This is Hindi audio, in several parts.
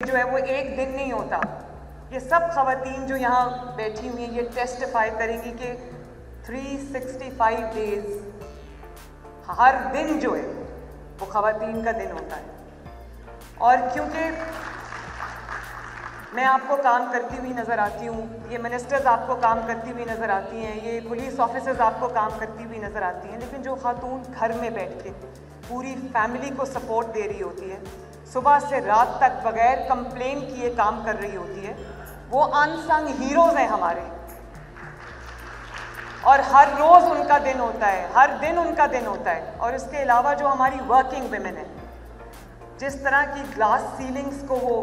जो है वो एक दिन नहीं होता। ये सब ख़वातीन जो यहाँ बैठी हुई हैं ये टेस्टिफाई करेंगी कि 365 डेज हर दिन जो है वो ख़वातीन का दिन होता है। और क्योंकि मैं आपको काम करती हुई नज़र आती हूँ, ये मिनिस्टर्स आपको काम करती हुई नज़र आती हैं, ये पुलिस ऑफिसर्स आपको काम करती हुई नज़र आती हैं, लेकिन जो खातून घर में बैठ के पूरी फैमिली को सपोर्ट दे रही होती है, सुबह से रात तक बगैर कंप्लेन किए काम कर रही होती है, वो अनसंग हीरोज़ हैं हमारे। और हर रोज़ उनका दिन होता है, हर दिन उनका दिन होता है। और इसके अलावा जो हमारी वर्किंग विमेन है, जिस तरह की ग्लास सीलिंग्स को वो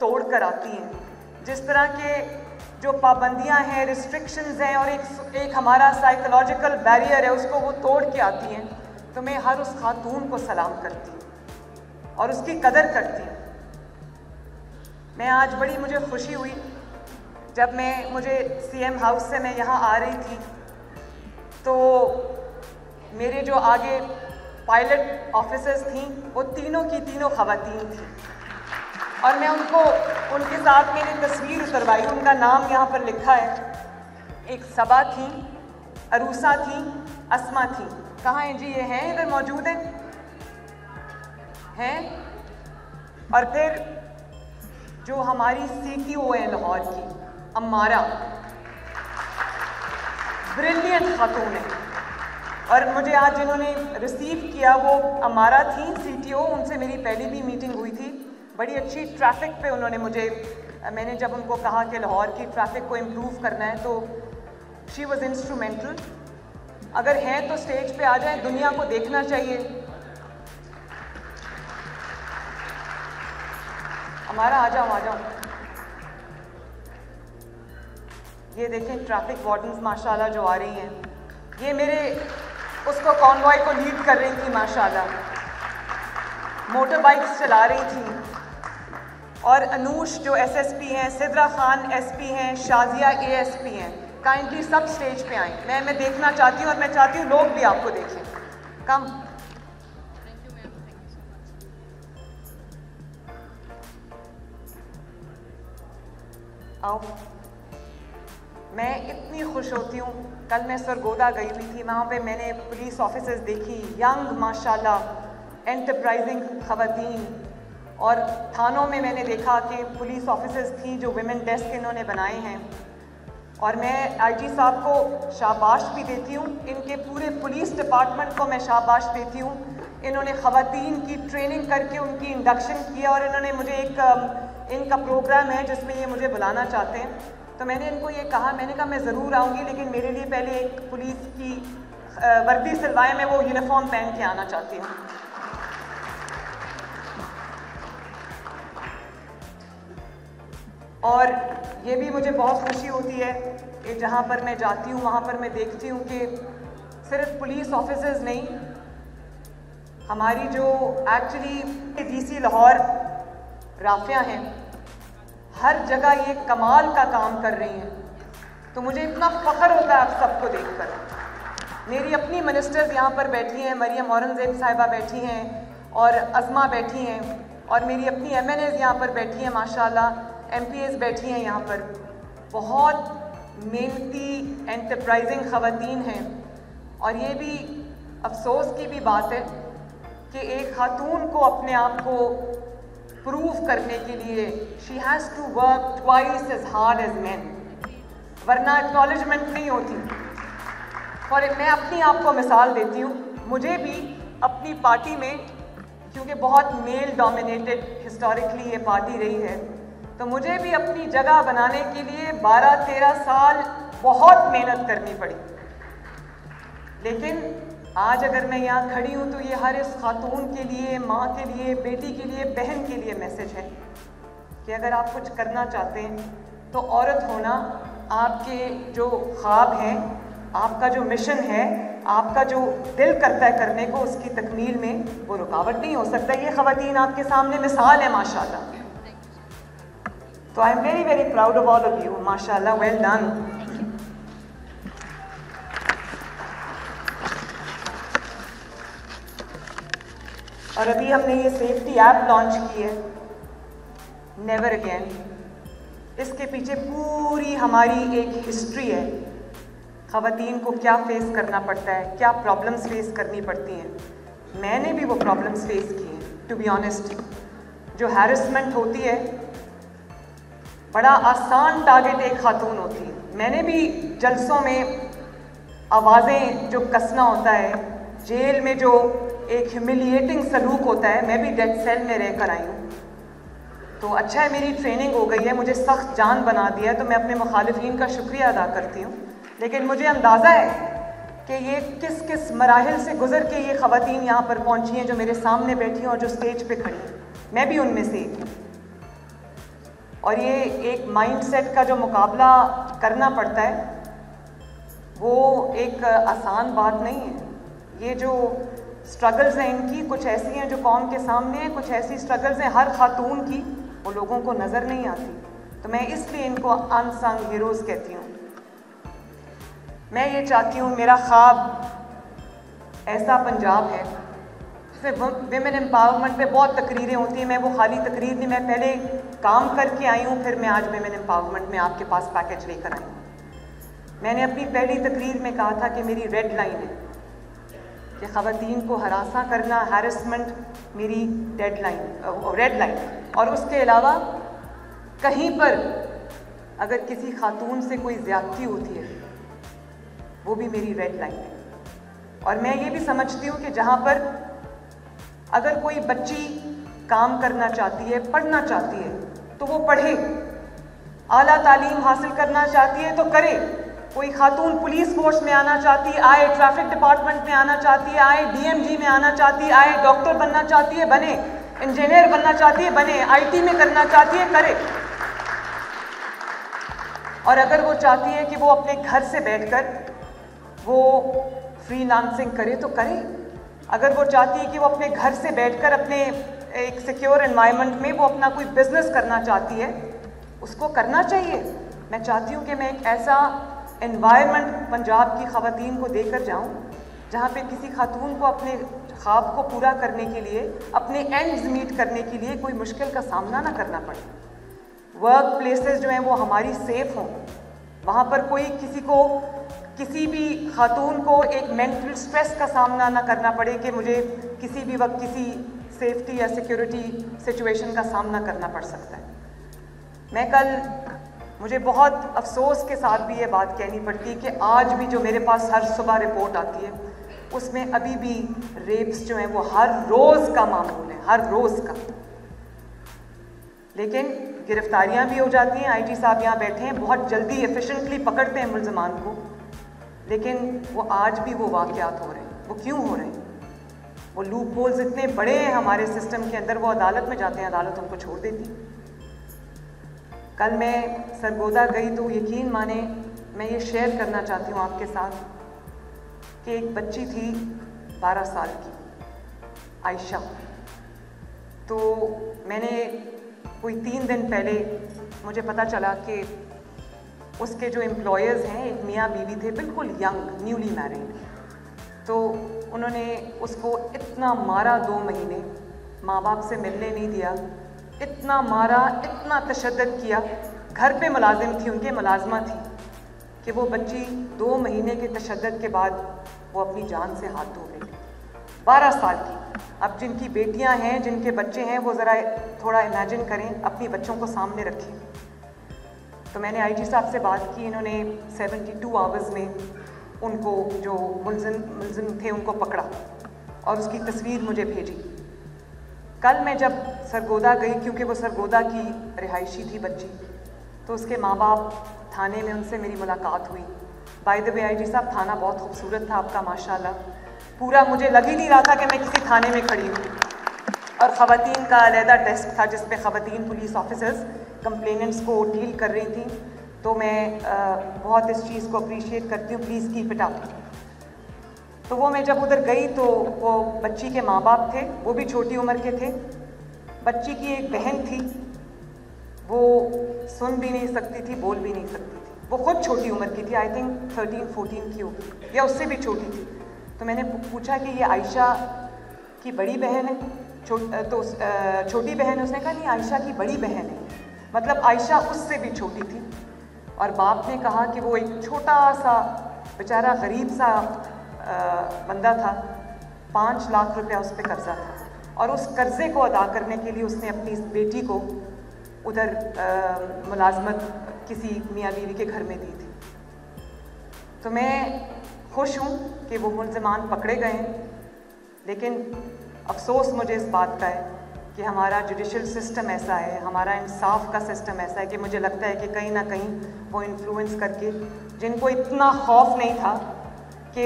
तोड़ कर आती हैं, जिस तरह के जो पाबंदियां हैं, रिस्ट्रिक्शंस हैं और एक हमारा साइकोलॉजिकल बैरियर है उसको वो तोड़ के आती हैं, तो मैं हर उस खातून को सलाम करती हूँ और उसकी कदर करती हूँ। मैं आज बड़ी मुझे खुशी हुई जब मुझे सीएम हाउस से मैं यहाँ आ रही थी, तो मेरे जो आगे पायलट ऑफिसर्स थी वो तीनों की तीनों ख़वातीन थी और मैं उनके साथ मेरी तस्वीर उतरवाई। उनका नाम यहाँ पर लिखा है। एक सबा थी, अरूसा थी, अस्मा थी। कहाँ हैं जी? ये हैं, इधर मौजूद हैं। और फिर जो हमारी सीटीओ है लाहौर की, अम्मारा, ब्रिलियंट खातून है। और मुझे आज जिन्होंने रिसीव किया वो अम्मारा थी, सीटीओ। उनसे मेरी पहले भी मीटिंग हुई थी। बड़ी अच्छी ट्रैफिक पे उन्होंने मैंने जब उनको कहा कि लाहौर की ट्रैफिक को इम्प्रूव करना है तो शी वॉज इंस्ट्रूमेंटल। अगर हैं तो स्टेज पे आ जाएं, दुनिया को देखना चाहिए। हमारा आ जाओ। ये देखें ट्रैफिक वार्डन्स माशाल्लाह जो आ रही हैं, ये मेरे उसको कॉन्वॉय को लीड कर रही थी माशाल्लाह, मोटर बाइक्स चला रही थी। और अनूश जो एसएसपी हैं, सिद्रा खान एसपी हैं, शाजिया एएसपी हैं। काइंडली सब स्टेज पे आएँ। मैं देखना चाहती हूँ और मैं चाहती हूँ लोग भी आपको देखें। कम आओ। मैं इतनी खुश होती हूँ। कल मैं सरगोदा गई हुई थी, वहाँ पे मैंने पुलिस ऑफिसर्स देखी, यंग माशाल्लाह एंटरप्राइजिंग ख़वातीन। और थानों में मैंने देखा कि पुलिस ऑफिसर्स थी जो विमेन डेस्क इन्होंने बनाए हैं। और मैं आईजी साहब को शाबाश भी देती हूँ, इनके पूरे पुलिस डिपार्टमेंट को मैं शाबाश देती हूँ। इन्होंने ख़वातीन की ट्रेनिंग करके उनकी इंडक्शन किया और इन्होंने मुझे इनका प्रोग्राम है जिसमें ये मुझे बुलाना चाहते हैं। तो मैंने इनको ये कहा, मैंने कहा मैं ज़रूर आऊँगी, लेकिन मेरे लिए पहले एक पुलिस की वर्दी सिलवाएं, मैं वो यूनिफॉर्म पहन के आना चाहती हूँ। और ये भी मुझे बहुत खुशी होती है कि जहाँ पर मैं जाती हूँ वहाँ पर मैं देखती हूँ कि सिर्फ पुलिस ऑफिसर्स नहीं, हमारी जो एक्चुअली डीसी लाहौर राफिया हैं, हर जगह ये कमाल का काम कर रही हैं। तो मुझे इतना फ़ख्र होता है आप सबको देखकर। मेरी अपनी मिनिस्टर्स यहाँ पर बैठी हैं, मरियम औरंगज़ेब साहिबा बैठी हैं और अज़मा बैठी हैं, और मेरी अपनी एमएनएज़ यहाँ पर बैठी हैं माशाल्लाह, एमपीएस बैठी हैं यहाँ पर। बहुत मेहनती एंटरप्राइजिंग ख़वातीन हैं। और ये भी अफसोस की भी बात है कि एक खातून को अपने आप को प्रूव करने के लिए she has to work twice as hard as man, वरना एक्नॉलेजमेंट नहीं होती। और मैं अपनी आप को मिसाल देती हूँ, मुझे भी अपनी पार्टी में, क्योंकि बहुत मेल डोमिनेटेड हिस्टोरिकली ये पार्टी रही है, तो मुझे भी अपनी जगह बनाने के लिए 12-13 साल बहुत मेहनत करनी पड़ी। लेकिन आज अगर मैं यहाँ खड़ी हूँ तो ये हर इस खातून के लिए, माँ के लिए, बेटी के लिए, बहन के लिए मैसेज है कि अगर आप कुछ करना चाहते हैं तो औरत होना, आपके जो ख्वाब हैं, आपका जो मिशन है, आपका जो दिल करता है करने को, उसकी तकमील में वो रुकावट नहीं हो सकता। ये ख़वातीन आपके सामने मिसाल है माशाल्लाह। तो I am very very proud of all of you माशाल्लाह, वेल डन। और अभी हमने ये सेफ्टी ऐप लॉन्च की है। Never again. इसके पीछे पूरी हमारी एक हिस्ट्री है, ख़वातीन को क्या फेस करना पड़ता है, क्या प्रॉब्लम्स फेस करनी पड़ती हैं। मैंने भी वो प्रॉब्लम्स फेस की हैं टू बी ऑनेस्ट। जो हैरेसमेंट होती है, बड़ा आसान टारगेट एक खातून होती है। मैंने भी जलसों में आवाज़ें जो कसना होता है, जेल में जो एक ह्यूमिलिएटिंग सलूक होता है, मैं भी डेथ सेल में रह कर आई हूँ। तो अच्छा है मेरी ट्रेनिंग हो गई है, मुझे सख्त जान बना दिया है, तो मैं अपने मुखालिफिन का शुक्रिया अदा करती हूँ। लेकिन मुझे अंदाज़ा है कि ये किस किस मराहिल से गुजर के ये ख़वातीन यहाँ पर पहुँची हैं जो मेरे सामने बैठी हैं और जो स्टेज पे खड़ी हैं। मैं भी उनमें से एक हूँ। और ये एक माइंडसेट का जो मुकाबला करना पड़ता है, वो एक आसान बात नहीं है। ये जो स्ट्रगल्स हैं इनकी, कुछ ऐसी हैं जो कौम के सामने हैं, कुछ ऐसी स्ट्रगल्स हैं हर खातून की, वो लोगों को नज़र नहीं आती। तो मैं इसलिए इनको अनसंग हीरोज़ कहती हूँ। मैं ये चाहती हूँ, मेरा ख्वाब ऐसा पंजाब है जिसमें विमेन एम्पावरमेंट पे बहुत तकरीरें होती हैं। मैं वो खाली तकरीर नहीं, मैं पहले काम करके आई हूँ, फिर मैं आज विमेन एम्पावरमेंट में आपके पास पैकेज लेकर आई हूँ। मैंने अपनी पहली तकरीर में कहा था कि मेरी रेड लाइन है कि ख़वातीन को हरासा करना, हैरेसमेंट मेरी रेड लाइन। और उसके अलावा कहीं पर अगर किसी खातून से कोई ज़्यादती होती है, वो भी मेरी रेड लाइन है। और मैं ये भी समझती हूँ कि जहाँ पर अगर कोई बच्ची काम करना चाहती है, पढ़ना चाहती है, तो वो पढ़े, आला तालीम हासिल करना चाहती है तो करे। कोई खातून पुलिस फोर्स में आना चाहती है, आए, ट्रैफिक डिपार्टमेंट में आना चाहती है, आए, डीएमजी में आना चाहती है, आए, डॉक्टर बनना चाहती है, बने, इंजीनियर बनना चाहती है, बने, आईटी में करना चाहती है, करे। और अगर वो चाहती है कि वो अपने घर से बैठकर वो फ्रीलांसिंग करे तो करे। अगर वो चाहती है कि वो अपने घर से बैठकर अपने एक सिक्योर एनवायरनमेंट में वो अपना कोई बिजनेस करना चाहती है, उसको करना चाहिए। मैं चाहती हूँ कि मैं एक ऐसा एनवायरनमेंट पंजाब की ख़वातीन को देकर जाऊँ जहाँ पे किसी खातून को अपने ख्वाब को पूरा करने के लिए, अपने एंड्स मीट करने के लिए कोई मुश्किल का सामना ना करना पड़े। वर्क प्लेसेस जो हैं वो हमारी सेफ़ हों, वहाँ पर कोई किसी भी खातून को एक मेंटल स्ट्रेस का सामना ना करना पड़े कि मुझे किसी भी वक्त किसी सेफ्टी या सिक्योरिटी सिचुएशन का सामना करना पड़ सकता है। मुझे बहुत अफसोस के साथ भी ये बात कहनी पड़ती है कि आज भी जो मेरे पास हर सुबह रिपोर्ट आती है, उसमें अभी भी रेप्स जो हैं वो हर रोज़ का मामूल है, हर रोज़ का। लेकिन गिरफ्तारियां भी हो जाती हैं। आईजी साहब यहाँ बैठे हैं, बहुत जल्दी एफिशिएंटली पकड़ते हैं मुल्ज़िमान को, लेकिन वो आज भी वो वाक़यात हो रहे हैं। वो क्यों हो रहे हैं? वो लूप होल्स इतने बड़े हैं हमारे सिस्टम के अंदर, वो अदालत में जाते हैं, अदालत उनको छोड़ देती। कल मैं सरगोदा गई तो यकीन माने, मैं ये शेयर करना चाहती हूँ आपके साथ कि एक बच्ची थी 12 साल की, आयशा। तो मैंने कोई 3 दिन पहले मुझे पता चला कि उसके जो एम्प्लॉयर्स हैं, एक मियाँ बीवी थे, बिल्कुल यंग, न्यूली मैरिड। तो उन्होंने उसको इतना मारा, 2 महीने माँ बाप से मिलने नहीं दिया, इतना मारा, इतना तशद्दुद किया। घर पे मुलाजिम थी, उनके मुलाजमा थी कि वो बच्ची 2 महीने के तशद्दुद के बाद वो अपनी जान से हाथ धो गई, 12 साल की। अब जिनकी बेटियां हैं, जिनके बच्चे हैं, वो ज़रा थोड़ा इमेजिन करें, अपनी बच्चों को सामने रखें। तो मैंने आईजी साहब से बात की, इन्होंने 72 आवर्स में उनको, जो मुल्ज़िम थे, उनको पकड़ा और उसकी तस्वीर मुझे भेजी। कल मैं जब सरगोदा गई, क्योंकि वो सरगोदा की रिहायशी थी बच्ची, तो उसके माँ बाप थाने में, उनसे मेरी मुलाकात हुई। बाय द वे आईजी साहब, थाना बहुत खूबसूरत था आपका माशाल्लाह, पूरा मुझे लग ही नहीं रहा था कि मैं किसी थाने में खड़ी हूँ। और ख़वातीन का अलहदा डेस्क था जिस पे ख़वातीन पुलिस ऑफिसर्स कंप्लेनेंट्स को डील कर रही थी। तो मैं बहुत इस चीज़ को अप्रिशिएट करती हूँ, प्लीज़ कीप इट अप। तो वो मैं जब उधर गई तो वो बच्ची के माँ बाप थे, वो भी छोटी उम्र के थे। बच्ची की एक बहन थी, वो सुन भी नहीं सकती थी, बोल भी नहीं सकती थी, वो खुद छोटी उम्र की थी, आई थिंक 13-14 की होगी या उससे भी छोटी थी। तो मैंने पूछा कि ये आयशा की बड़ी बहन है? तो छोटी बहन है? उसने कहा नहीं, आयशा की बड़ी बहन है। मतलब आयशा उससे भी छोटी थी। और बाप ने कहा कि वो एक छोटा सा बेचारा गरीब सा बंदा था, 5 लाख रुपया उस पर कर्जा था, और उस कर्जे को अदा करने के लिए उसने अपनी इस बेटी को उधर मुलाजमत किसी मियाँ बीवी के घर में दी थी। तो मैं खुश हूँ कि वो मुल्ज़िमान पकड़े गए हैं, लेकिन अफसोस मुझे इस बात का है कि हमारा जुडिशल सिस्टम ऐसा है, हमारा इंसाफ का सिस्टम ऐसा है कि मुझे लगता है कि कहीं ना कहीं वो इन्फ्लुएंस करके, जिनको इतना खौफ नहीं था कि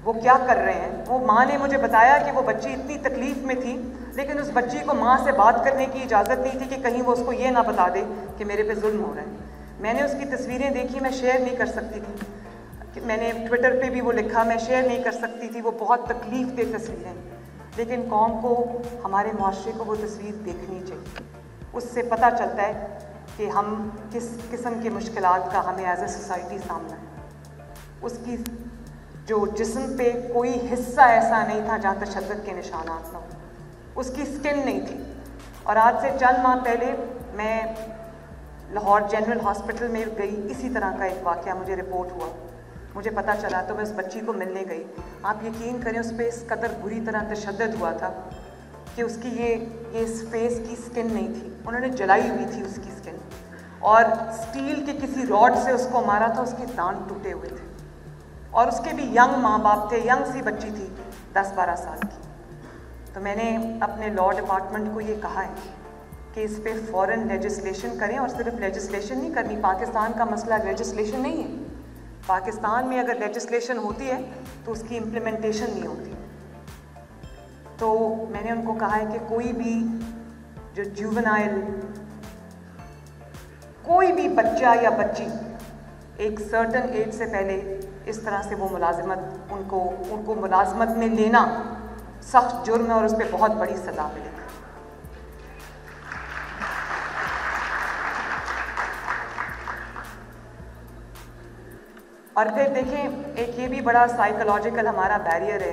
वो क्या कर रहे हैं, वो माँ ने मुझे बताया कि वो बच्ची इतनी तकलीफ़ में थी, लेकिन उस बच्ची को माँ से बात करने की इजाज़त नहीं थी कि कहीं वो उसको ये ना बता दे कि मेरे पे जुल्म हो रहा है। मैंने उसकी तस्वीरें देखी, मैं शेयर नहीं कर सकती थी, मैंने ट्विटर पे भी वो लिखा, मैं शेयर नहीं कर सकती थी, वो बहुत तकलीफ़ दे तस्वीरें, लेकिन कौम को, हमारे मुआशरे को वो तस्वीर देखनी चाहिए। उससे पता चलता है कि हम किस किस्म की मुश्किलात का हमें एज ए सोसाइटी सामना है। उसकी जो जिस्म पे कोई हिस्सा ऐसा नहीं था जहाँ तशद्दुद के निशानात न हो, उसकी स्किन नहीं थी। और आज से चंद माह पहले मैं लाहौर जनरल हॉस्पिटल में गई, इसी तरह का एक वाक़या मुझे रिपोर्ट हुआ, मुझे पता चला, तो मैं उस बच्ची को मिलने गई। आप यकीन करें, उस पर इस कदर बुरी तरह तशद्दुद हुआ था कि उसकी ये इस फेस की स्किन नहीं थी, उन्होंने जलाई हुई थी उसकी स्किन, और स्टील के किसी रॉड से उसको मारा था, उसके दांत टूटे हुए थे, और उसके भी यंग माँ बाप थे, यंग सी बच्ची थी 10-12 साल की। तो मैंने अपने लॉ डिपार्टमेंट को ये कहा है कि इस पर फ़ौरन लेजिस्लेशन करें, और सिर्फ लेजिस्लेशन नहीं करनी, पाकिस्तान का मसला लेजिस्लेशन नहीं है। पाकिस्तान में अगर लेजिस्लेशन होती है तो उसकी इम्प्लीमेंटेशन नहीं होती। तो मैंने उनको कहा है कि कोई भी जो जुवेनाइल, कोई भी बच्चा या बच्ची एक सर्टन एज से पहले इस तरह से वो मुलाजिमत, उनको मुलाजिमत में लेना सख्त जुर्म है, और उस पर बहुत बड़ी सज़ा मिलेगी। और फिर देखें, एक ये भी बड़ा साइकोलॉजिकल हमारा बैरियर है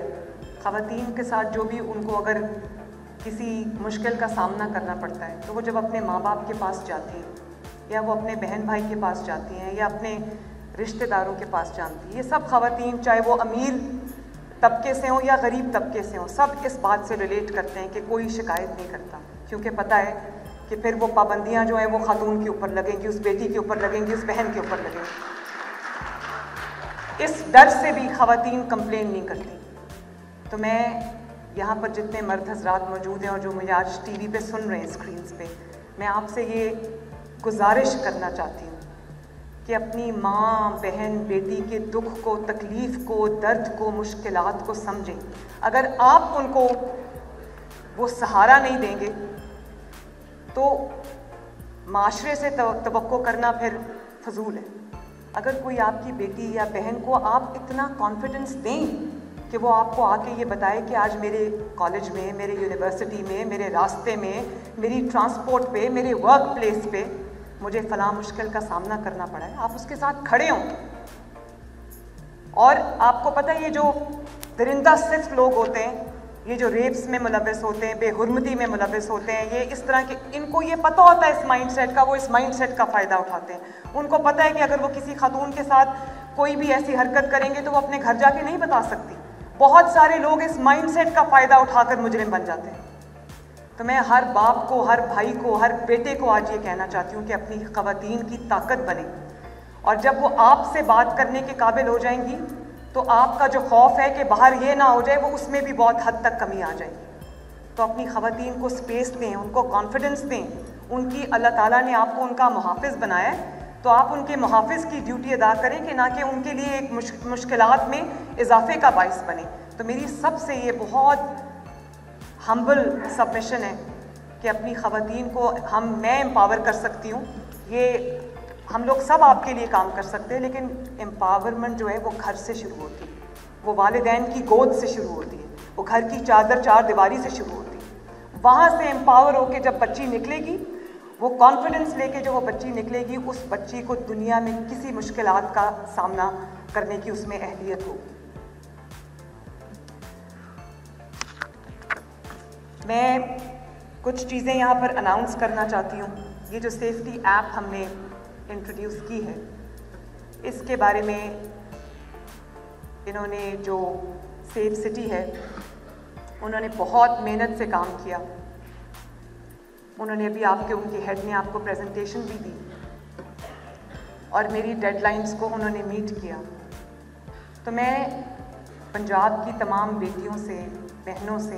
ख़वातीन के साथ, जो भी उनको अगर किसी मुश्किल का सामना करना पड़ता है, तो वो जब अपने माँ बाप के पास जाती हैं, या वो अपने बहन भाई के पास जाती हैं, या अपने रिश्तेदारों के पास जाती हैं, ये सब ख़वातीन, चाहे वो अमीर तबके से हों या गरीब तबके से हों, सब इस बात से रिलेट करते हैं कि कोई शिकायत नहीं करता, क्योंकि पता है कि फिर वो पाबंदियाँ जो हैं वो खातून के ऊपर लगेंगी, उस बेटी के ऊपर लगेंगी, उस बहन के ऊपर लगेंगी। इस डर से भी ख़वातीन कंप्लेन नहीं करती। तो मैं यहाँ पर जितने मर्द हज़रात मौजूद हैं और जो मुझे आज टीवी पे सुन रहे हैं, स्क्रीन्स पे, मैं आपसे ये गुजारिश करना चाहती हूँ कि अपनी माँ, बहन, बेटी के दुख को, तकलीफ़ को, दर्द को, मुश्किलात को समझें। अगर आप उनको वो सहारा नहीं देंगे तो माशरे से तवक्को करना फिर फजूल है। अगर कोई आपकी बेटी या बहन को आप इतना कॉन्फिडेंस दें कि वो आपको आके ये बताए कि आज मेरे कॉलेज में, मेरे यूनिवर्सिटी में, मेरे रास्ते में, मेरी ट्रांसपोर्ट पे, मेरे वर्क प्लेस पे मुझे फ़लाँ मुश्किल का सामना करना पड़ा है, आप उसके साथ खड़े हों। और आपको पता है, ये जो दरिंदा सिर्फ लोग होते हैं, ये जो रेप्स में मुलव्वस होते हैं, बेहुरमती में मुलव्वस होते हैं, ये इस तरह के, इनको ये पता होता है इस माइंडसेट का, वो इस माइंडसेट का फ़ायदा उठाते हैं। उनको पता है कि अगर वो किसी खातून के साथ कोई भी ऐसी हरकत करेंगे तो वो अपने घर जाके नहीं बता सकती। बहुत सारे लोग इस माइंडसेट का फ़ायदा उठाकर मुजरिम बन जाते हैं। तो मैं हर बाप को, हर भाई को, हर बेटे को आज ये कहना चाहती हूँ कि अपनी ख़वातीन की ताकत बने, और जब वो आपसे बात करने के काबिल हो जाएंगी तो आपका जो खौफ है कि बाहर ये ना हो जाए, वो उसमें भी बहुत हद तक कमी आ जाएगी। तो अपनी ख़वातीन को स्पेस दें, उनको कॉन्फिडेंस दें। उनकी अल्लाह ताला ने आपको उनका मुहाफ़िज़ बनाया है, तो आप उनके मुहाफ़िज़ की ड्यूटी अदा करें कि ना कि उनके लिए एक मुश्किलात में इजाफे का बाइस बने। तो मेरी सबसे ये बहुत हम्बल सबमिशन है कि अपनी ख़वातीन को मैं एम्पावर कर सकती हूँ। ये हम लोग सब आपके लिए काम कर सकते हैं, लेकिन एम्पावरमेंट जो है वो घर से शुरू होती है, वो वालिदैन की गोद से शुरू होती है, वो घर की चादर चार दीवारी से शुरू होती है। वहाँ से एम्पावर होकर जब बच्ची निकलेगी, वो कॉन्फिडेंस लेके जो वो बच्ची निकलेगी, उस बच्ची को दुनिया में किसी मुश्किलात का सामना करने की उसमें अहलियत होगी। मैं कुछ चीज़ें यहाँ पर अनाउंस करना चाहती हूँ। ये जो सेफ्टी ऐप हमने इंट्रोड्यूस की है, इसके बारे में इन्होंने जो सेफ सिटी है, उन्होंने बहुत मेहनत से काम किया। उन्होंने अभी उनके हेड ने आपको प्रेजेंटेशन भी दी और मेरी डेडलाइंस को उन्होंने मीट किया। तो मैं पंजाब की तमाम बेटियों से, बहनों से,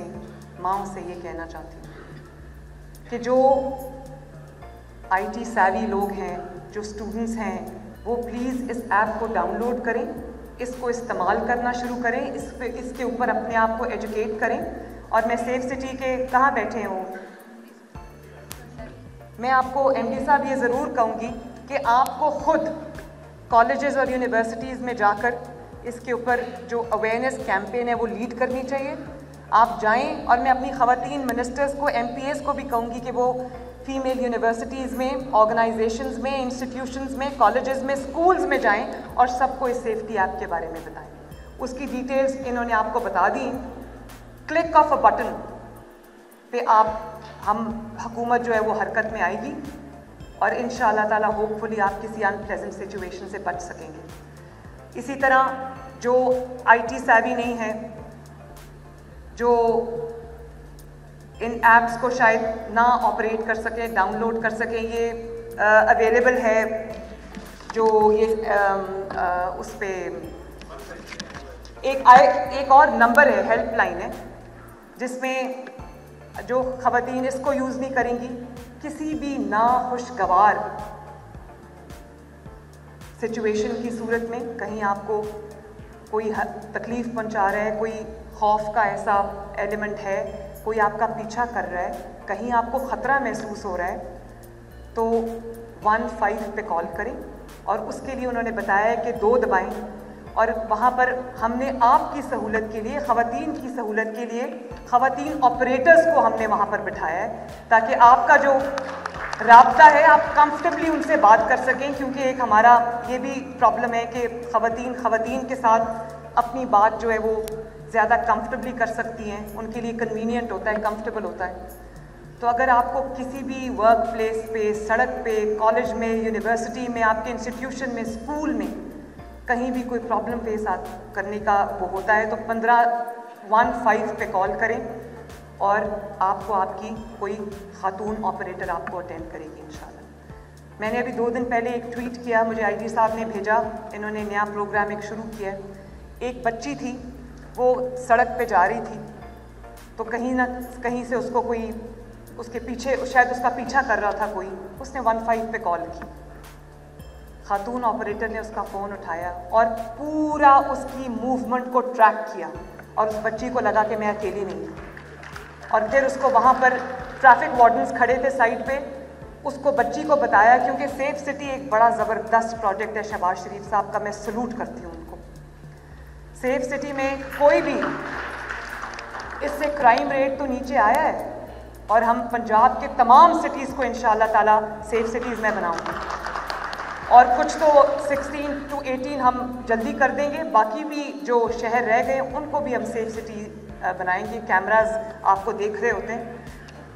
माँओं से ये कहना चाहती हूँ कि जो IT savvy लोग हैं, जो स्टूडेंट्स हैं, वो प्लीज़ इस ऐप को डाउनलोड करें, इसको इस्तेमाल करना शुरू करें, इसके ऊपर अपने आप को एजुकेट करें। और मैं सेफ सिटी के कहाँ बैठे हूँ, मैं आपको MD साहब ये ज़रूर कहूँगी कि आपको खुद कॉलेजेस और यूनिवर्सिटीज़ में जाकर इसके ऊपर जो अवेयरनेस कैंपेन है वो लीड करनी चाहिए। आप जाएं और मैं अपनी ख़वातीन मिनिस्टर्स को, MPs को भी कहूँगी कि वो फीमेल यूनिवर्सिटीज़ में, ऑर्गेनाइजेशंस में, इंस्टीट्यूशंस में, कॉलेजेस में, स्कूल्स में जाएं और सबको इस सेफ्टी ऐप के बारे में बताएं। उसकी डिटेल्स इन्होंने आपको बता दी। क्लिक ऑफ अ बटन पे हुकूमत जो है वो हरकत में आएगी और इंशाअल्लाह ताला होपफुली आप किसी अनप्लेजेंट सिचुएशन से बच सकेंगे। इसी तरह जो IT savvy नहीं है, जो इन ऐप्स को शायद ना ऑपरेट कर सकें, डाउनलोड कर सकें, ये अवेलेबल है जो ये उस पर एक और नंबर है, हेल्पलाइन है, जिसमें जो ख़वातीन इसको यूज़ नहीं करेंगी, किसी भी नाखुशगवार सिचुएशन की सूरत में, कहीं आपको कोई तकलीफ़ पहुंचा रहा है, कोई खौफ का ऐसा एलिमेंट है, कोई आपका पीछा कर रहा है, कहीं आपको ख़तरा महसूस हो रहा है, तो 15 पे कॉल करें। और उसके लिए उन्होंने बताया है कि 2 दबाएं और वहाँ पर हमने आपकी सहूलत के लिए, ख़वातीन की सहूलत के लिए, ख़वातीन ऑपरेटर्स को हमने वहाँ पर बिठाया है ताकि आपका जो राब्ता है आप कंफर्टेबली उनसे बात कर सकें। क्योंकि एक हमारा ये भी प्रॉब्लम है कि ख़वातीन के साथ अपनी बात जो है वो ज़्यादा कंफर्टेबली कर सकती हैं, उनके लिए कन्वीनियंट होता है, कंफर्टेबल होता है। तो अगर आपको किसी भी वर्क प्लेस पे, सड़क पे, कॉलेज में, यूनिवर्सिटी में, आपके इंस्टीट्यूशन में, स्कूल में कहीं भी कोई प्रॉब्लम फेस करने का वो होता है तो 15 पे कॉल करें और आपको आपकी कोई खातून ऑपरेटर आपको अटेंड करेगी इंशाल्लाह। मैंने अभी 2 दिन पहले एक ट्वीट किया, मुझे ID साहब ने भेजा, इन्होंने नया प्रोग्राम एक शुरू किया। एक बच्ची थी, वो सड़क पे जा रही थी तो कहीं ना कहीं से उसको कोई उसके पीछे, शायद उसका पीछा कर रहा था कोई, उसने 15 पे कॉल की। खातून ऑपरेटर ने उसका फ़ोन उठाया और पूरा उसकी मूवमेंट को ट्रैक किया और उस बच्ची को लगा कि मैं अकेली नहीं हूँ। और फिर उसको वहाँ पर ट्रैफिक वार्डन्स खड़े थे साइड पे, उसको बच्ची को बताया, क्योंकि सेफ सिटी एक बड़ा ज़बरदस्त प्रोजेक्ट है शहबाज शरीफ साहब का, मैं सलूट करती हूँ उनको। सेफ सिटी में कोई भी, इससे क्राइम रेट तो नीचे आया है और हम पंजाब के तमाम सिटीज़ को इंशाअल्लाह ताला सेफ सिटीज़ में बनाऊँगी और कुछ तो 16 to 18 हम जल्दी कर देंगे, बाकी भी जो शहर रह गए उनको भी हम सेफ सिटी बनाएंगे। कैमरास आपको देख रहे होते हैं।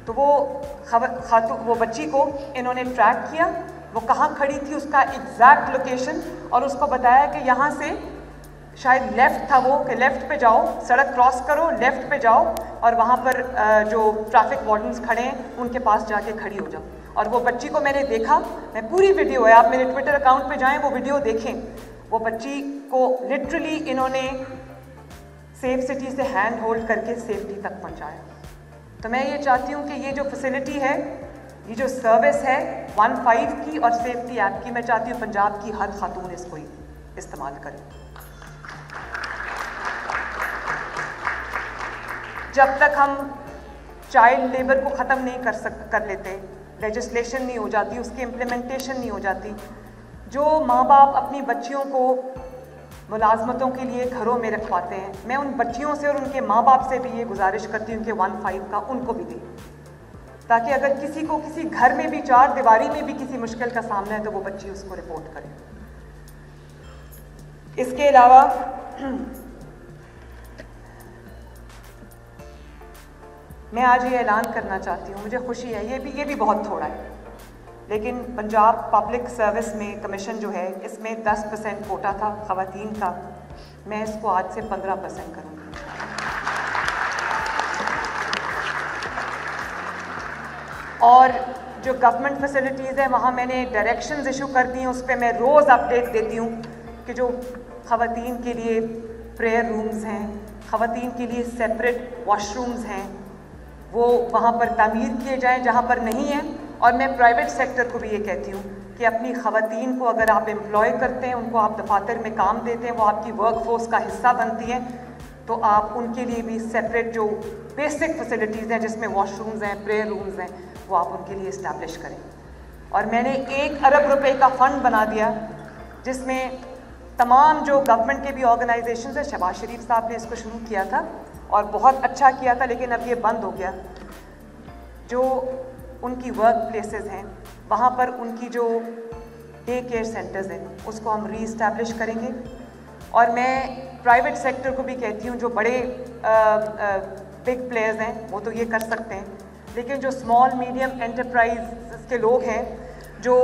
तो वो बच्ची को इन्होंने ट्रैक किया, वो कहाँ खड़ी थी, उसका एग्जैक्ट लोकेशन, और उसको बताया कि यहाँ से शायद लेफ़्ट था वो, कि लेफ़्ट पे जाओ, सड़क क्रॉस करो, लेफ़्ट पे जाओ और वहाँ पर जो ट्रैफिक वार्डन्स खड़े हैं उनके पास जाके खड़ी हो जाओ। और वो बच्ची को मैंने देखा, मैं पूरी वीडियो है, आप मेरे ट्विटर अकाउंट पे जाएं, वो वीडियो देखें। वो बच्ची को लिटरली इन्होंने सेफ सिटी से हैंड होल्ड करके सेफ्टी तक पहुंचाया। तो मैं ये चाहती हूँ कि ये जो फैसिलिटी है, ये जो सर्विस है 15 की और सेफ्टी ऐप की, मैं चाहती हूँ पंजाब की हर खातून इसको इस्तेमाल करे। जब तक हम चाइल्ड लेबर को ख़त्म नहीं कर लेते, लेजिस्लेशन नहीं हो जाती, उसकी इम्प्लीमेंटेशन नहीं हो जाती, जो माँ बाप अपनी बच्चियों को मुलाजमतों के लिए घरों में रखवाते हैं, मैं उन बच्चियों से और उनके माँ बाप से भी ये गुजारिश करती हूँ कि 15 का उनको भी दें, ताकि अगर किसी को किसी घर में भी, 4 दीवारी में भी किसी मुश्किल का सामना है तो वो बच्ची उसको रिपोर्ट करे। इसके अलावा मैं आज ये ऐलान करना चाहती हूँ, मुझे खुशी है, ये भी बहुत थोड़ा है, लेकिन पंजाब पब्लिक सर्विस में कमीशन जो है इसमें 10% कोटा था ख़वातीन का, मैं इसको आज से 15% करूँगी। और जो गवर्नमेंट फैसिलिटीज़ है वहाँ मैंने डायरेक्शंस इशू कर दी हैं, उस पर मैं रोज़ अपडेट देती हूँ कि जो ख़वातीन के लिए प्रेयर रूम्स हैं, ख़वातीन के लिए सेपरेट वॉशरूम्स हैं, वो वहाँ पर तामीर किए जाएं जहाँ पर नहीं है। और मैं प्राइवेट सेक्टर को भी ये कहती हूँ कि अपनी ख़वातीन को अगर आप एम्प्लॉय करते हैं, उनको आप दफातर में काम देते हैं, वो आपकी वर्क फोर्स का हिस्सा बनती हैं, तो आप उनके लिए भी सेपरेट जो बेसिक फैसिलिटीज़ हैं जिसमें वॉशरूम्स हैं, प्रेयर रूम्स हैं, वो आप उनके लिए इस्टेब्लिश करें। और मैंने 1 अरब रुपए का फ़ंड बना दिया जिसमें तमाम जो गवर्नमेंट के भी ऑर्गेनाइजेशंस हैं, शहबाज शरीफ साहब ने इसको शुरू किया था और बहुत अच्छा किया था, लेकिन अब ये बंद हो गया। जो उनकी वर्क प्लेसेस हैं वहाँ पर उनकी जो डे केयर सेंटर्स हैं उसको हम रीइस्टैब्लिश करेंगे। और मैं प्राइवेट सेक्टर को भी कहती हूँ, जो बड़े बिग प्लेयर्स हैं वो तो ये कर सकते हैं, लेकिन जो स्मॉल मीडियम एंटरप्राइज के लोग हैं जो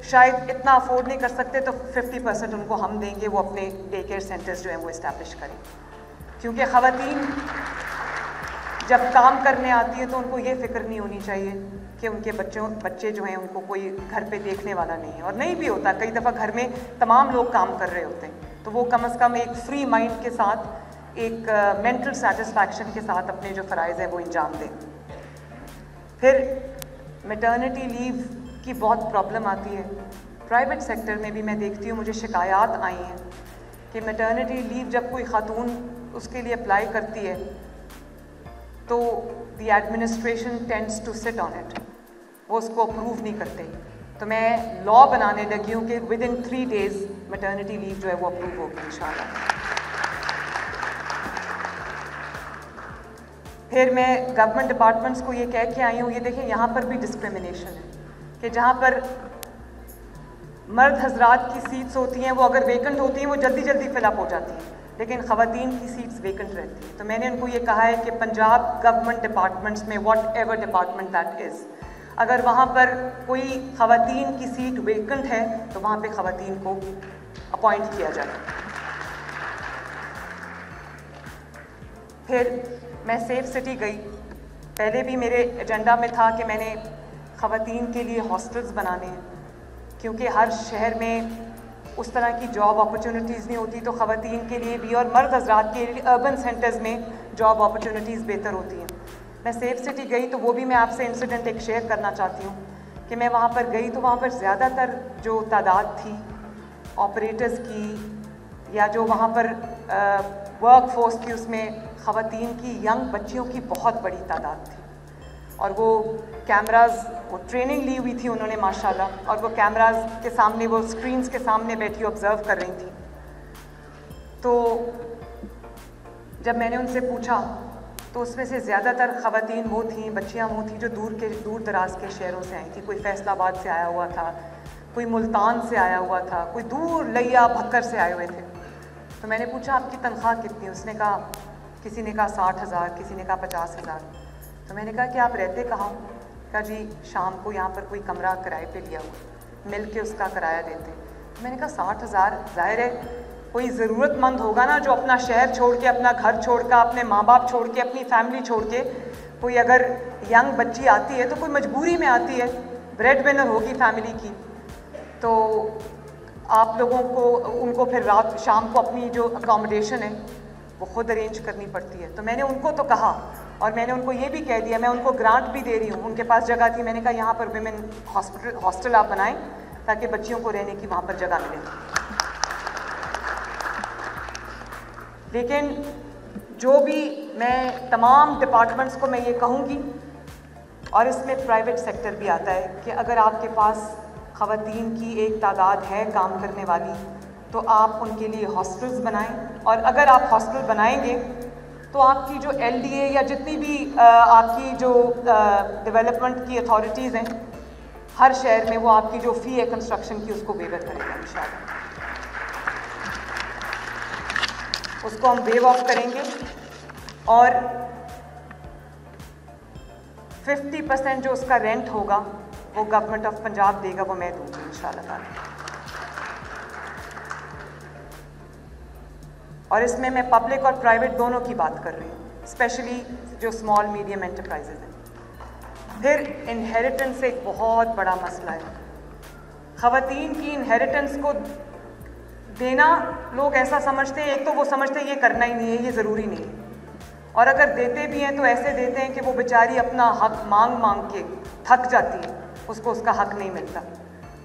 शायद इतना अफोर्ड नहीं कर सकते, तो 50% उनको हम देंगे, वो अपने डे केयर सेंटर्स जो हैं वो इस्टेब्लिश करें। क्योंकि ख़वातीन जब काम करने आती है तो उनको ये फ़िक्र नहीं होनी चाहिए कि उनके बच्चे जो हैं उनको कोई घर पे देखने वाला नहीं है, और नहीं भी होता। कई दफ़ा घर में तमाम लोग काम कर रहे होते हैं, तो वो कम अज़ कम एक फ्री माइंड के साथ, एक मेंटल सेटिस्फैक्शन के साथ अपने जो फ़राइज़ हैं वो अंजाम दें। फिर मैटरनिटी लीव की बहुत प्रॉब्लम आती है। प्राइवेट सेक्टर में भी मैं देखती हूँ, मुझे शिकायत आई हैं कि मैटरनिटी लीव जब कोई ख़ातून उसके लिए अप्लाई करती है तो the administration tends to sit on it, वो उसको अप्रूव नहीं करते। तो मैं लॉ बनाने लगी हूँ कि with in 3 days maternity leave जो है वो अप्रूव होगी इंशाल्लाह। फिर मैं गवर्नमेंट डिपार्टमेंट्स को ये कह के आई हूँ, ये देखें यहाँ पर भी डिस्क्रिमिनेशन है कि जहाँ पर मर्द हजरात की सीट्स होती हैं वो अगर वेकेंट होती हैं वो जल्दी जल्दी फिलअप हो जाती हैं, लेकिन ख़वातीन की सीट्स वेकेंट रहती हैं। तो मैंने उनको ये कहा है कि पंजाब गवर्नमेंट डिपार्टमेंट्स में, what ever department that is, अगर वहाँ पर कोई ख़वातीन की सीट वेकेंट है तो वहाँ पे ख़वातीन को अपॉइंट किया जाए। फिर मैं सेफ सिटी गई, पहले भी मेरे एजेंडा में था कि मैंने ख़वातीन के लिए हॉस्टल्स बनाने हैं, क्योंकि हर शहर में उस तरह की जॉब अपॉर्चुनिटीज़ नहीं होती, तो ख़वातीन के लिए भी और मर्द हजरात के लिए अर्बन सेंटर्स में जॉब अपॉर्चुनिटीज़ बेहतर होती हैं। मैं सेफ सिटी गई तो वो भी मैं आपसे इंसिडेंट एक शेयर करना चाहती हूँ कि मैं वहाँ पर गई तो वहाँ पर ज़्यादातर जो तादाद थी ऑपरेटर्स की या जो वहाँ पर वर्क फोर्स थी, उसमें ख़वातीन की यंग बच्चियों की बहुत बड़ी तादाद थी। और वो कैमराज, वो ट्रेनिंग ली हुई थी उन्होंने माशाल्लाह, और वो कैमराज के सामने, वो स्क्रीन्स के सामने बैठी ऑब्ज़र्व कर रही थी। तो जब मैंने उनसे पूछा तो उसमें से ज़्यादातर ख़वातीन वो थीं, बच्चियाँ वो थीं जो दूर दराज के शहरों से आई थी। कोई फैसलाबाद से आया हुआ था, कोई मुल्तान से आया हुआ था, कोई दूर लिया भक्कर से आए हुए थे। तो मैंने पूछा आपकी तनख्वाह कितनी? उसने कहा, किसी ने कहा 60,000, किसी ने कहा 50,000। तो मैंने कहा कि आप रहते कहाँ? कहा जी शाम को यहाँ पर कोई कमरा किराए पे लिया हुआ, मिल के उसका किराया देते। तो मैंने कहा 60,000, ज़ाहिर है कोई ज़रूरतमंद होगा ना जो अपना शहर छोड़ के, अपना घर छोड़ कर, अपने माँ बाप छोड़ के, अपनी फैमिली छोड़ के, कोई अगर यंग बच्ची आती है तो कोई मजबूरी में आती है, ब्रेड विनर होगी फैमिली की, तो आप लोगों को उनको फिर रात शाम को अपनी जो अकोमोडेशन है वो खुद अरेंज करनी पड़ती है। तो मैंने उनको तो कहा, और मैंने उनको ये भी कह दिया, मैं उनको ग्रांट भी दे रही हूँ, उनके पास जगह थी, मैंने कहा यहाँ पर विमेन हॉस्टल आप बनाएं ताकि बच्चियों को रहने की वहाँ पर जगह मिले। लेकिन जो भी मैं तमाम डिपार्टमेंट्स को मैं ये कहूँगी, और इसमें प्राइवेट सेक्टर भी आता है, कि अगर आपके पास ख़वातीन की एक तादाद है काम करने वाली तो आप उनके लिए हॉस्टल्स बनाएं। और अगर आप हॉस्टल बनाएंगे तो आपकी जो LDA या जितनी भी आपकी जो डेवलपमेंट की अथॉरिटीज़ हैं हर शहर में, वो आपकी जो फ़ी है कंस्ट्रक्शन की उसको वेवर करेगा इंशाल्लाह। उसको हम वेव ऑफ करेंगे और 50% जो उसका रेंट होगा वो गवर्नमेंट ऑफ पंजाब देगा, वो मैं दूँगी इंशाल्लाह ताला। और इसमें मैं पब्लिक और प्राइवेट दोनों की बात कर रही हूँ, स्पेशली जो स्मॉल मीडियम एंटरप्राइजेज हैं। फिर इनहेरिटेंस एक बहुत बड़ा मसला है। ख़वातीन की इनहेरिटेंस को देना लोग ऐसा समझते हैं, एक तो वो समझते हैं ये करना ही नहीं है, ये ज़रूरी नहीं है, और अगर देते भी हैं तो ऐसे देते हैं कि वो बेचारी अपना हक मांग मांग के थक जाती है, उसको उसका हक नहीं मिलता।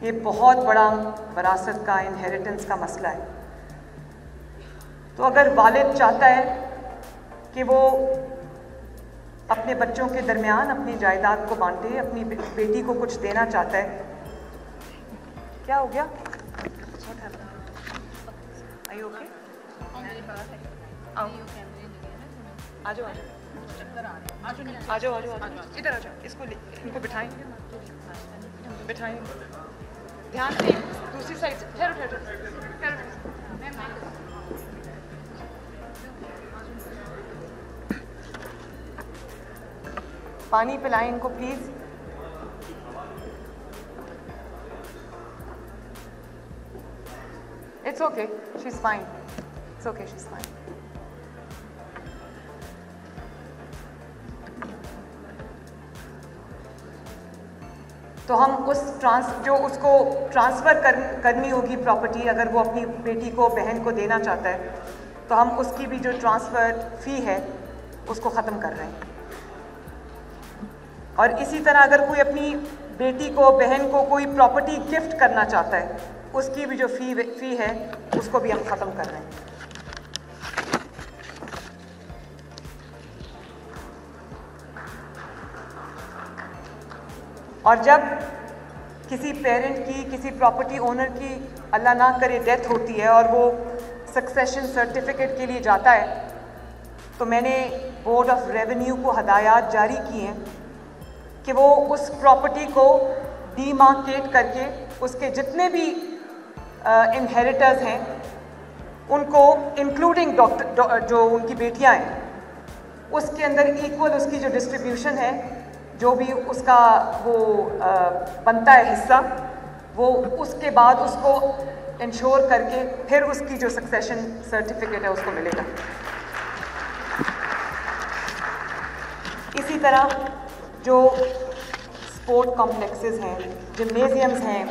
ये बहुत बड़ा विरासत का, इनहेरिटेंस का मसला है। तो अगर वालिद चाहता है कि वो अपने बच्चों के दरमियान अपनी जायदाद को बांटे, अपनी बेटी को कुछ देना चाहता है, क्या हो गया? Are you okay? आ जाओ आ जाओ इधर आ जाओ, इसको इनको बिठाएं, ध्यान से दूसरी साइड से। ठहरो। पानी पिलाएं इनको please. It's okay, she's fine. It's okay, she's fine. तो हम जो उसको ट्रांसफ़र करनी होगी प्रॉपर्टी, अगर वो अपनी बेटी को, बहन को देना चाहता है, तो हम उसकी भी जो ट्रांसफ़र फ़ी है उसको ख़त्म कर रहे हैं। और इसी तरह अगर कोई अपनी बेटी को, बहन को कोई प्रॉपर्टी गिफ्ट करना चाहता है, उसकी भी जो फ़ी है उसको भी हम ख़त्म कर रहे हैं। और जब किसी पेरेंट की, किसी प्रॉपर्टी ओनर की अल्लाह ना करे डेथ होती है और वो सक्सेशन सर्टिफिकेट के लिए जाता है, तो मैंने बोर्ड ऑफ रेवेन्यू को हदायत जारी की हैं कि वो उस प्रॉपर्टी को डीमार्केट करके उसके जितने भी इनहेरिटर्स हैं उनको, इंक्लूडिंग जो उनकी बेटियां हैं, उसके अंदर इक्वल उसकी जो डिस्ट्रीब्यूशन है, जो भी उसका वो बनता है हिस्सा, वो उसके बाद उसको इंश्योर करके फिर उसकी जो सक्सेशन सर्टिफिकेट है उसको मिलेगा। इसी तरह जो स्पोर्ट कॉम्प्लेक्सेस हैं, जिम्नेजियम्स हैं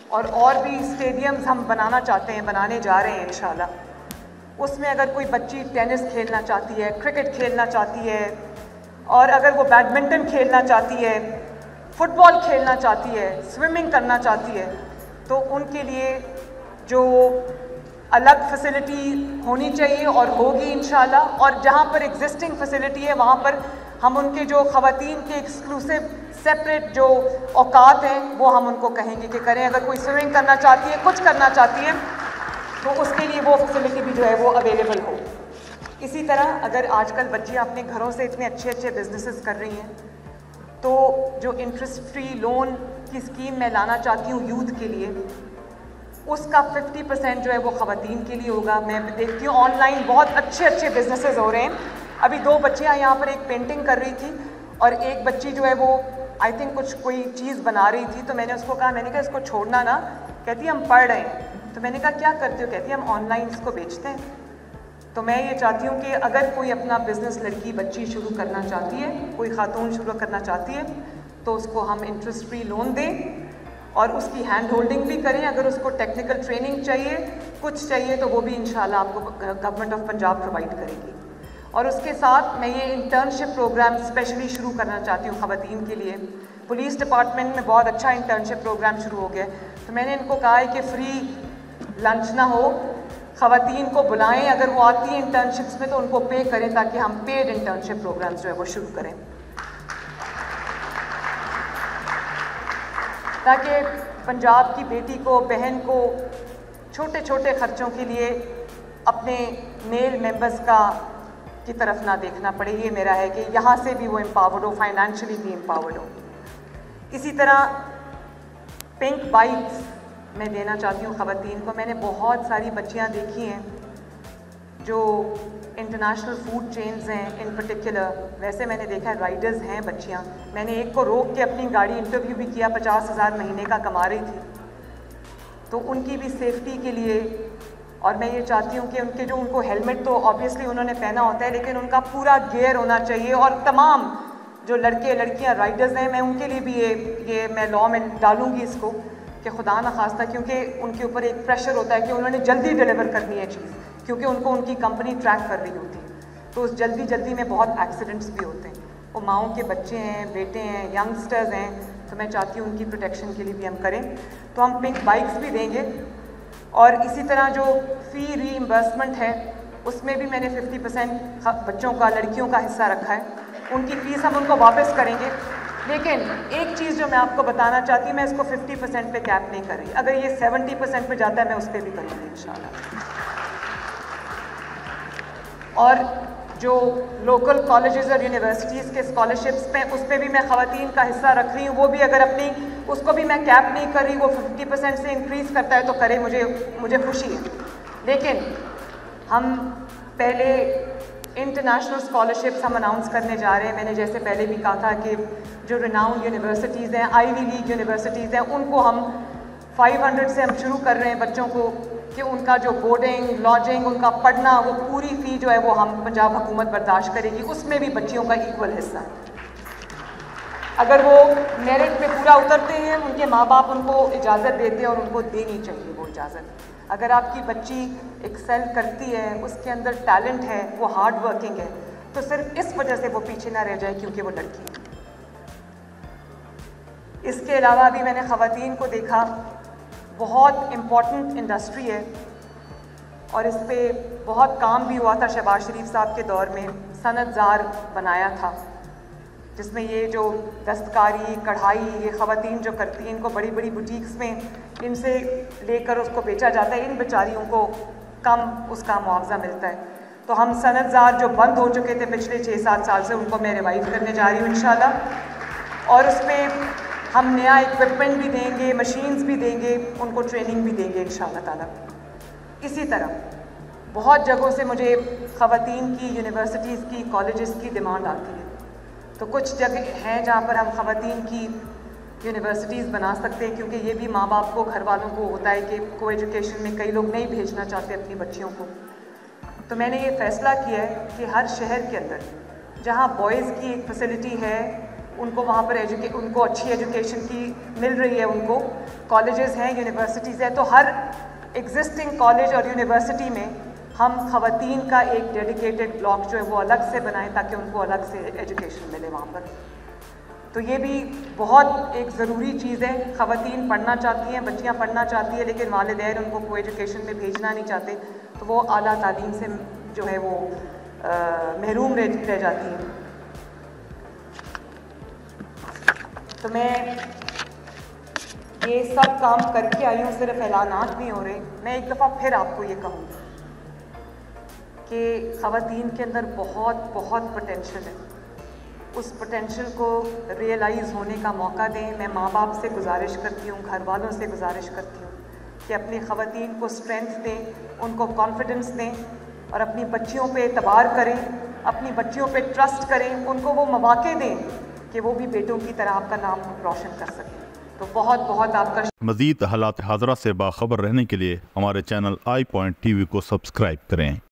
और भी स्टेडियम्स हम बनाना चाहते हैं, बनाने जा रहे हैं इंशाल्लाह, उसमें अगर कोई बच्ची टेनिस खेलना चाहती है, क्रिकेट खेलना चाहती है, और अगर वो बैडमिंटन खेलना चाहती है, फुटबॉल खेलना चाहती है, स्विमिंग करना चाहती है, तो उनके लिए जो अलग फैसिलिटी होनी चाहिए और होगी इंशाल्लाह। और जहाँ पर एग्जिस्टिंग फैसिलिटी है वहाँ पर हम उनके जो ख़वातीन के एक्सक्लूसिव सेपरेट जो औकात हैं वो हम उनको कहेंगे कि करें। अगर कोई स्विमिंग करना चाहती है, कुछ करना चाहती है, तो उसके लिए वो फैसिलिटी भी जो है वो अवेलेबल हो। इसी तरह अगर आजकल बच्चियाँ अपने घरों से इतने अच्छे अच्छे बिजनेसेस कर रही हैं, तो जो इंटरेस्ट फ्री लोन की स्कीम मैं लाना चाहती हूँ यूथ के लिए, उसका 50% जो है वो ख़वातीन के लिए होगा। मैं देखती हूँ ऑनलाइन बहुत अच्छे अच्छे बिजनेसेस हो रहे हैं। अभी 2 बच्चियाँ यहाँ पर एक पेंटिंग कर रही थी और एक बच्ची जो है वो आई थिंक कोई चीज़ बना रही थी, तो मैंने उसको कहा, मैंने कहा इसको छोड़ना ना, कहती हम पढ़ रहे हैं। तो मैंने कहा क्या करते हो? कहती हम ऑनलाइन इसको बेचते हैं। तो मैं ये चाहती हूँ कि अगर कोई अपना बिज़नेस लड़की बच्ची शुरू करना चाहती है, कोई खातून शुरू करना चाहती है, तो उसको हम इंटरेस्ट फ्री लोन दें और उसकी हैंड होल्डिंग भी करें। अगर उसको टेक्निकल ट्रेनिंग चाहिए, कुछ चाहिए, तो वो भी इंशाल्लाह आपको गवर्नमेंट ऑफ पंजाब प्रोवाइड करेगी। और उसके साथ मैं ये इंटर्नशिप प्रोग्राम स्पेशली शुरू करना चाहती हूँ ख़वातीन के लिए। पुलिस डिपार्टमेंट में बहुत अच्छा इंटर्नशिप प्रोग्राम शुरू हो गया, तो मैंने इनको कहा है कि फ्री लंच ना हो, ख़वातीन को बुलाएं, अगर वो आती है इंटर्नशिप्स में तो उनको पे करें, ताकि हम पेड इंटर्नशिप प्रोग्राम्स जो है वो शुरू करें, ताकि पंजाब की बेटी को, बहन को छोटे छोटे ख़र्चों के लिए अपने मेल मेंबर्स की तरफ ना देखना पड़े। ये मेरा है कि यहाँ से भी वो एम्पावर्ड हो, फाइनेंशियली भी एम्पावर्ड हो। इसी तरह पिंक बाइक्स मैं देना चाहती हूँ ख़वातीन को। मैंने बहुत सारी बच्चियाँ देखी हैं जो इंटरनेशनल फूड चेन्स हैं इन पर्टिकुलर, वैसे मैंने देखा है राइडर्स हैं बच्चियाँ, मैंने एक को रोक के अपनी गाड़ी इंटरव्यू भी किया, 50,000 महीने का कमा रही थी, तो उनकी भी सेफ्टी के लिए। और मैं ये चाहती हूँ कि उनके जो उनको हेलमेट तो ऑब्वियसली उन्होंने पहना होता है, लेकिन उनका पूरा गियर होना चाहिए। और तमाम जो लड़के लड़कियाँ राइडर्स हैं, मैं उनके लिए भी ये मैं लॉ में डालूँगी इसको कि खुदा न खास्ता, क्योंकि उनके ऊपर एक प्रेशर होता है कि उन्होंने जल्दी डिलीवर करनी है चीज़, क्योंकि उनको उनकी कंपनी ट्रैक कर रही होती है, तो उस जल्दी में बहुत एक्सीडेंट्स भी होते हैं। वो माओं के बच्चे हैं, बेटे हैं, यंगस्टर्स हैं, तो मैं चाहती हूँ उनकी प्रोटेक्शन के लिए भी हम करें। तो हम पिंक बाइक्स भी देंगे, और इसी तरह जो फ़ी रीइंबर्समेंट है उसमें भी मैंने 50% बच्चों का, लड़कियों का हिस्सा रखा है। उनकी फ़ीस हम उनको वापस करेंगे। लेकिन एक चीज़ जो मैं आपको बताना चाहती हूँ, मैं इसको 50% पे कैप नहीं कर रही। अगर ये 70% पे जाता है मैं उस पर भी करूँगी इंशाल्लाह। और जो लोकल कॉलेजेस और यूनिवर्सिटीज़ के स्कॉलरशिप्स पे, उस पर भी मैं ख़वातीन का हिस्सा रख रही हूँ। वो भी अगर अपनी, उसको भी मैं कैप नहीं कर रही, वो 50% से इंक्रीज़ करता है तो करे, मुझे खुशी है। लेकिन हम पहले इंटरनेशनल स्कॉलरशिप्स हम अनाउंस करने जा रहे हैं। मैंने जैसे पहले भी कहा था कि जो रिनाउंड यूनिवर्सिटीज़ हैं, आईवी लीग यूनिवर्सिटीज़ हैं, उनको हम 500 से हम शुरू कर रहे हैं बच्चों को, कि उनका जो बोर्डिंग, लॉजिंग, उनका पढ़ना, वो पूरी फ़ी जो है वो हम पंजाब हुकूमत बर्दाश्त करेगी। उसमें भी बच्चियों का इक्वल हिस्सा है। अगर वो मेरिट पे पूरा उतरते हैं, उनके माँ बाप उनको इजाज़त देते हैं, और उनको देनी चाहिए वो इजाज़त। अगर आपकी बच्ची एक्सेल करती है, उसके अंदर टैलेंट है, वो हार्ड वर्किंग है, तो सिर्फ इस वजह से वो पीछे ना रह जाए क्योंकि वो लड़की है। इसके अलावा भी मैंने ख़वातीन को देखा, बहुत इम्पॉर्टेंट इंडस्ट्री है, और इस पर बहुत काम भी हुआ था। शहबाज शरीफ साहब के दौर में सनतजार बनाया था, जिसमें ये जो दस्तकारी, कढ़ाई, ये ख़वातीन जो करती हैं, इनको बड़ी बड़ी बुटीक्स में इनसे लेकर उसको बेचा जाता है। इन बेचारियों को कम उसका मुआवजा मिलता है। तो हम सनतजार जो बंद हो चुके थे पिछले 6-7 साल से, उनको मैं रिवाइव करने जा रही हूँ इंशाल्लाह। और उसमें हम नया इक्विपमेंट भी देंगे, मशीन्स भी देंगे, उनको ट्रेनिंग भी देंगे इंशाल्लाह ताला। इसी तरह बहुत जगहों से मुझे ख़वातीन की यूनिवर्सिटीज़ की, कॉलेजेस की डिमांड आती है। तो कुछ जगह हैं जहाँ पर हम ख़वातीन की यूनिवर्सिटीज़ बना सकते हैं, क्योंकि ये भी माँ बाप को, घर वालों को होता है कि को एजुकेशन में कई लोग नहीं भेजना चाहते अपनी बच्चियों को। तो मैंने ये फ़ैसला किया है कि हर शहर के अंदर जहाँ बॉयज़ की एक फैसिलिटी है, उनको वहाँ पर उनको अच्छी एजुकेशन की मिल रही है, उनको कॉलेजेस हैं, यूनिवर्सिटीज़ हैं, तो हर एग्जिस्टिंग कॉलेज और यूनिवर्सिटी में हम ख़वातीन का एक डेडिकेटेड ब्लॉक जो है वो अलग से बनाएं, ताकि उनको अलग से एजुकेशन मिले वहाँ पर। तो ये भी बहुत एक ज़रूरी चीज़ है। ख़वातीन पढ़ना चाहती हैं, बच्चियाँ पढ़ना चाहती हैं, लेकिन वालिदैन उनको को एजुकेशन में भेजना नहीं चाहते, तो वो आला तालीम से जो है वो महरूम रह जाती हैं। तो मैं ये सब काम करके आई हूँ, सिर्फ ऐलानात नहीं हो रहे। मैं एक दफ़ा फिर आपको ये कहूँगी कि ख़वातीन के अंदर बहुत बहुत पोटेंशियल है। उस पोटेंशियल को रियलाइज़ होने का मौका दें। मैं माँ बाप से गुजारिश करती हूँ, घर वालों से गुजारिश करती हूँ कि अपनी ख़वातीन को स्ट्रेंथ दें, उनको कॉन्फिडेंस दें, और अपनी बच्चियों पे एतबार करें, अपनी बच्चियों पे ट्रस्ट करें, उनको वो मौके दें कि वो भी बेटों की तरह आपका नाम रोशन कर सकें। तो बहुत बहुत आपका। मज़ीद हालात हाज़रा से बाखबर रहने के लिए हमारे चैनल आई पॉइंट TV को सब्सक्राइब करें।